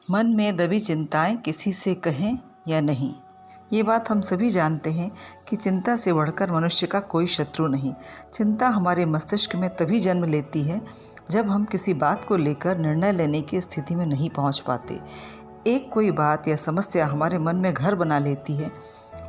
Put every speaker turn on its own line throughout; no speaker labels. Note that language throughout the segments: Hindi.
मन में दबी चिंताएं किसी से कहें या नहीं। ये बात हम सभी जानते हैं कि चिंता से बढ़कर मनुष्य का कोई शत्रु नहीं। चिंता हमारे मस्तिष्क में तभी जन्म लेती है जब हम किसी बात को लेकर निर्णय लेने की स्थिति में नहीं पहुंच पाते। एक कोई बात या समस्या हमारे मन में घर बना लेती है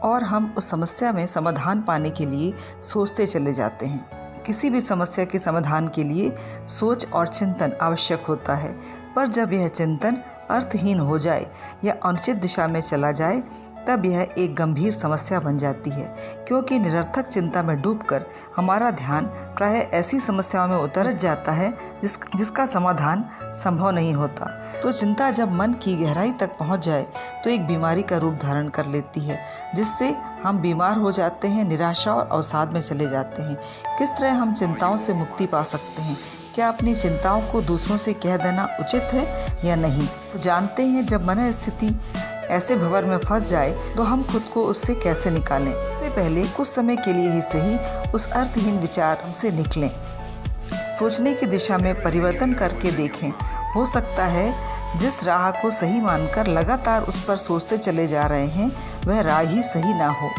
और हम उस समस्या में समाधान पाने के लिए सोचते चले जाते हैं। किसी भी समस्या के समाधान के लिए सोच और चिंतन आवश्यक होता है, पर जब यह चिंतन अर्थहीन हो जाए या अनुचित दिशा में चला जाए तब यह एक गंभीर समस्या बन जाती है, क्योंकि निरर्थक चिंता में डूबकर हमारा ध्यान प्रायः ऐसी समस्याओं में उतर जाता है जिसका समाधान संभव नहीं होता। तो चिंता जब मन की गहराई तक पहुंच जाए तो एक बीमारी का रूप धारण कर लेती है, जिससे हम बीमार हो जाते हैं, निराशा और अवसाद में चले जाते हैं। किस तरह हम चिंताओं से मुक्ति पा सकते हैं? क्या अपनी चिंताओं को दूसरों से कह देना उचित है या नहीं? तो जानते हैं, जब मन स्थिति ऐसे भंवर में फंस जाए तो हम खुद को उससे कैसे निकालें। इससे पहले कुछ समय के लिए ही सही उस अर्थहीन विचार से निकलें। सोचने की दिशा में परिवर्तन करके देखें। हो सकता है जिस राह को सही मानकर लगातार उस पर सोचते चले जा रहे हैं वह राह ही सही ना हो।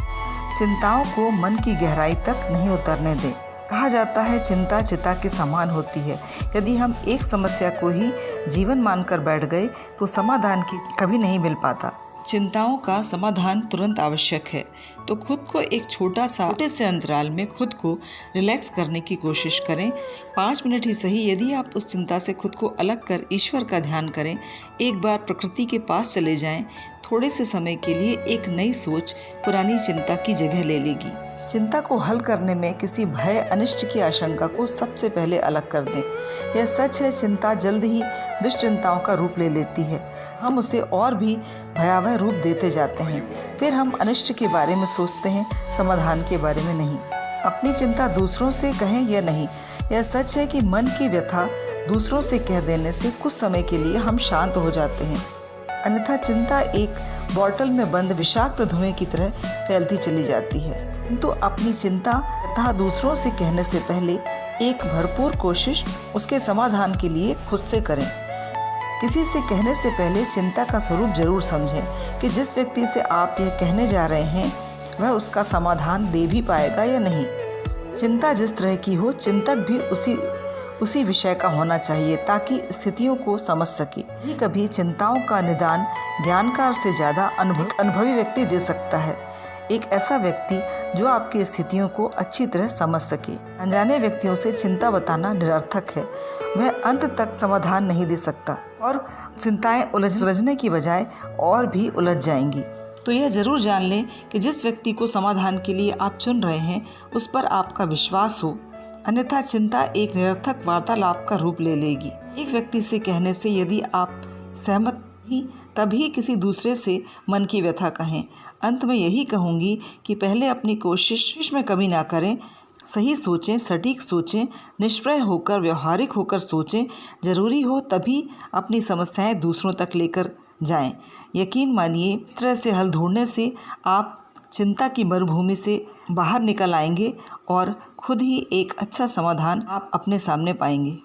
चिंताओं को मन की गहराई तक नहीं उतरने दें। कहा जाता है चिंता चिता के समान होती है। यदि हम एक समस्या को ही जीवन मानकर बैठ गए तो समाधान की कभी नहीं मिल पाता। चिंताओं का समाधान तुरंत आवश्यक है, तो खुद को एक छोटे से अंतराल में खुद को रिलैक्स करने की कोशिश करें। 5 मिनट ही सही, यदि आप उस चिंता से खुद को अलग कर ईश्वर का ध्यान करें, एक बार प्रकृति के पास चले जाएं, थोड़े से समय के लिए एक नई सोच पुरानी चिंता की जगह ले लेगी। चिंता को हल करने में किसी भय अनिष्ट की आशंका को सबसे पहले अलग कर दें। यह सच है, चिंता जल्द ही दुश्चिंताओं का रूप ले लेती है। हम उसे और भी भयावह रूप देते जाते हैं। फिर हम अनिष्ट के बारे में सोचते हैं, समाधान के बारे में नहीं। अपनी चिंता दूसरों से कहें या नहीं। यह सच है कि मन की व्यथा दूसरों से कह देने से कुछ समय के लिए हम शांत हो जाते हैं, अन्यथा चिंता एक बॉटल में बंद विषाक्त धुएं की तरह फैलती चली जाती है। किंतु अपनी चिंता तथा दूसरों से कहने से पहले एक भरपूर कोशिश उसके समाधान के लिए खुद से करें। किसी से कहने से पहले चिंता का स्वरूप जरूर समझें कि जिस व्यक्ति से आप यह कहने जा रहे हैं वह उसका समाधान दे भी पाएगा या नहीं। चिंता जिस तरह की हो, चिंतक भी उसी विषय का होना चाहिए, ताकि स्थितियों को समझ सके। कभी चिंताओं का निदान ज्ञानकार से ज़्यादा अनुभवी व्यक्ति दे सकता है। एक ऐसा व्यक्ति जो आपकी स्थितियों को अच्छी तरह समझ सके। अनजाने व्यक्तियों से चिंता बताना निरर्थक है। वह अंत तक समाधान नहीं दे सकता और चिंताएं उलझने की बजाय और भी उलझ जाएंगी। तो यह जरूर जान लें कि जिस व्यक्ति को समाधान के लिए आप चुन रहे हैं उस पर आपका विश्वास हो, अन्यथा चिंता एक निरर्थक वार्तालाप का रूप ले लेगी। एक व्यक्ति से कहने से यदि आप सहमत ही तभी किसी दूसरे से मन की व्यथा कहें। अंत में यही कहूँगी कि पहले अपनी कोशिश में कमी ना करें। सही सोचें, सटीक सोचें, निष्प्रय होकर व्यवहारिक होकर सोचें। जरूरी हो तभी अपनी समस्याएं दूसरों तक लेकर जाएं। यकीन मानिए, इस तरह से हल ढूंढने से आप चिंता की मरुभूमि से बाहर निकल आएंगे और खुद ही एक अच्छा समाधान आप अपने सामने पाएंगे।